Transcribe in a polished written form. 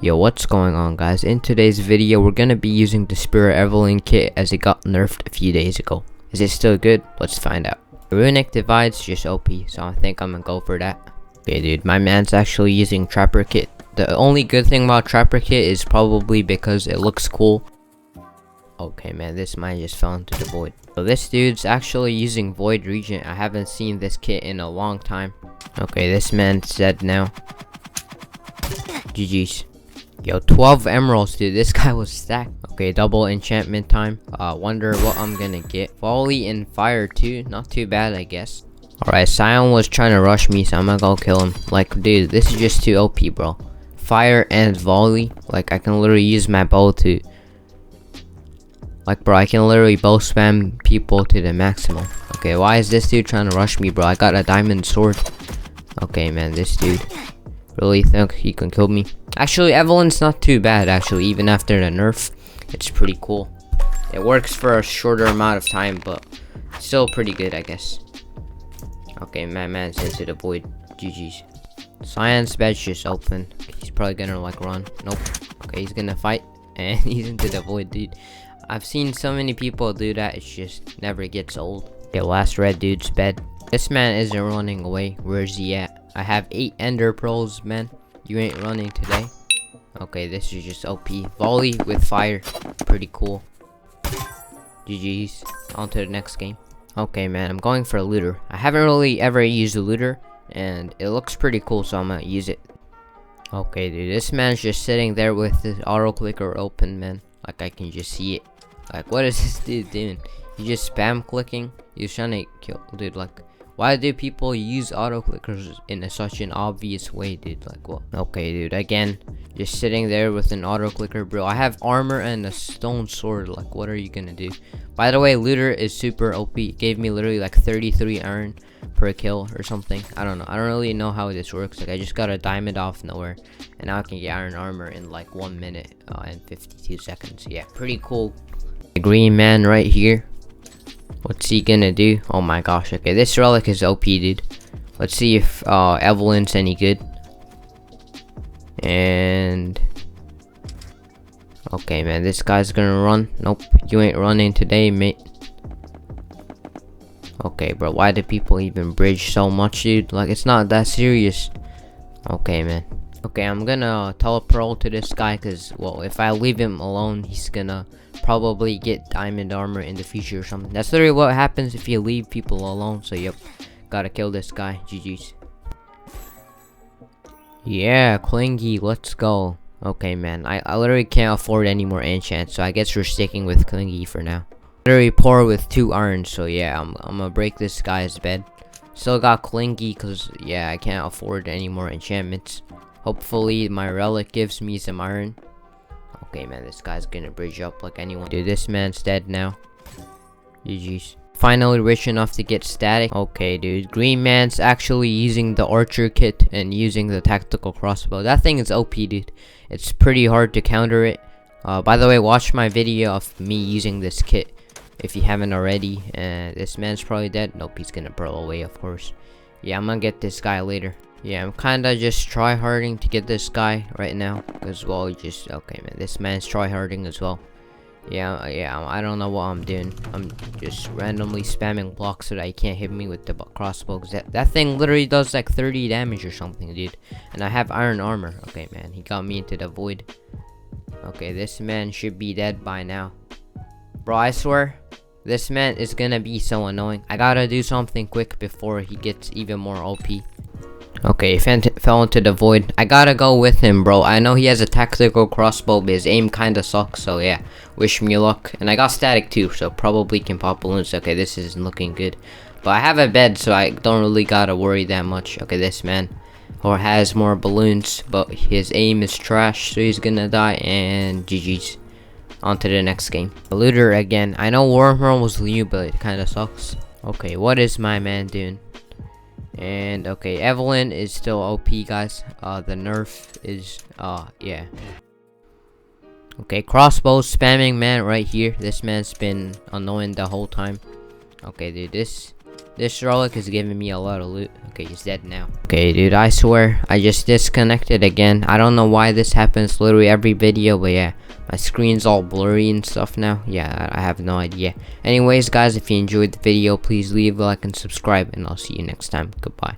Yo, what's going on, guys? In today's video, we're gonna be using the Spirit Evelynn kit as it got nerfed a few days ago. Is it still good? Let's find out. Runic Divide's just OP, so I think I'm gonna go for that. Okay, dude, my man's actually using Trapper kit. The only good thing about Trapper kit is probably because it looks cool. Okay, man, this mine just fell into the void. So this dude's actually using Void Regent. I haven't seen this kit in a long time. Okay, this man's dead now. GG's. Yo, 12 emeralds, dude. This guy was stacked. Okay, double enchantment time. Wonder what I'm gonna get. Volley and fire too. Not too bad, I guess. Alright, Sion was trying to rush me, so I'm gonna go kill him. Like, dude, this is just too OP, bro. Fire and volley. Like, I can literally use my bow to... Like, bro, I can literally bow spam people to the maximum. Okay, why is this dude trying to rush me, bro? I got a diamond sword. Okay, man, this dude really think he can kill me. Actually, Evelynn's not too bad, actually. Even after the nerf, it's pretty cool. It works for a shorter amount of time, but still pretty good, I guess. Okay, my man's into the void. GG's. Sion's bed's just open. He's probably gonna, like, run. Nope. Okay, he's gonna fight. And he's into the void, dude. I've seen so many people do that, it just never gets old. Okay, last red dude's bed. This man isn't running away. Where's he at? I have 8 ender pearls, man. You ain't running today. Okay, this is just OP. Volley with fire. Pretty cool. GG's. On to the next game. Okay, man, I'm going for a looter. I haven't really ever used a looter, and it looks pretty cool, so I'm gonna use it. Okay, dude, this man's just sitting there with the auto clicker open, man. Like, I can just see it. Like, what is this dude doing? He just spam clicking. He's trying to kill, dude. Like, why do people use auto clickers in such an obvious way, dude? Like, what? Okay, dude, again, just sitting there with an auto clicker, bro. I have armor and a stone sword. Like, what are you gonna do? By the way, looter is super OP. It gave me literally like 33 iron per kill or something. I don't know. I don't really know how this works. Like, I just got a diamond off nowhere, and now I can get iron armor in like 1 minute and 52 seconds. Yeah, pretty cool. The green man right here. What's he gonna do? Oh my gosh. Okay, this relic is OP, dude. Let's see if Evelynn's any good. And okay, man, this guy's gonna run. Nope, you ain't running today, mate. Okay, bro, why do people even bridge so much, dude? Like, it's not that serious. Okay, man. Okay, I'm gonna teleport to this guy, because, well, if I leave him alone, he's gonna probably get diamond armor in the future or something. That's literally what happens if you leave people alone. So, yep, gotta kill this guy. GG's. Yeah, Clingy, let's go. Okay, man, I literally can't afford any more enchants, so I guess we're sticking with Clingy for now. Literally poor with 2 irons, so yeah, I'm gonna break this guy's bed. Still got Clingy, because, yeah, I can't afford any more enchantments. Hopefully, my relic gives me some iron. Okay, man, this guy's gonna bridge up like anyone. Dude, this man's dead now. GG's. Finally rich enough to get static. Okay, dude. Green man's actually using the archer kit and using the tactical crossbow. That thing is OP, dude. It's pretty hard to counter it. By the way, watch my video of me using this kit if you haven't already. This man's probably dead. Nope, he's gonna burrow away, of course. Yeah, I'm gonna get this guy later. Yeah, I'm kinda just tryharding to get this guy right now. As well, okay, man, this man's tryharding as well. Yeah, I don't know what I'm doing. I'm just randomly spamming blocks so that he can't hit me with the crossbow. Cause that thing literally does like 30 damage or something, dude. And I have iron armor. Okay, man, he got me into the void. Okay, this man should be dead by now. Bro, I swear, this man is gonna be so annoying. I gotta do something quick before he gets even more OP. Okay, fell into the void. I gotta go with him, bro. I know he has a tactical crossbow, but his aim kinda sucks, so yeah. Wish me luck. And I got static too, so probably can pop balloons. Okay, this isn't looking good. But I have a bed, so I don't really gotta worry that much. Okay, this man has more balloons, but his aim is trash, so he's gonna die, and GG's. On to the next game. A looter again. I know Wormhole was new, but it kinda sucks. Okay, what is my man doing? And okay, Evelynn is still OP, guys. The nerf is yeah. Okay, crossbow spamming man right here. This man's been annoying the whole time. Okay, dude, this This relic is giving me a lot of loot. Okay, he's dead now. Okay, dude, I swear, I just disconnected again. I don't know why this happens literally every video, but yeah, my screen's all blurry and stuff now. Yeah, I have no idea. Anyways, guys, if you enjoyed the video, please leave a like and subscribe, and I'll see you next time. Goodbye.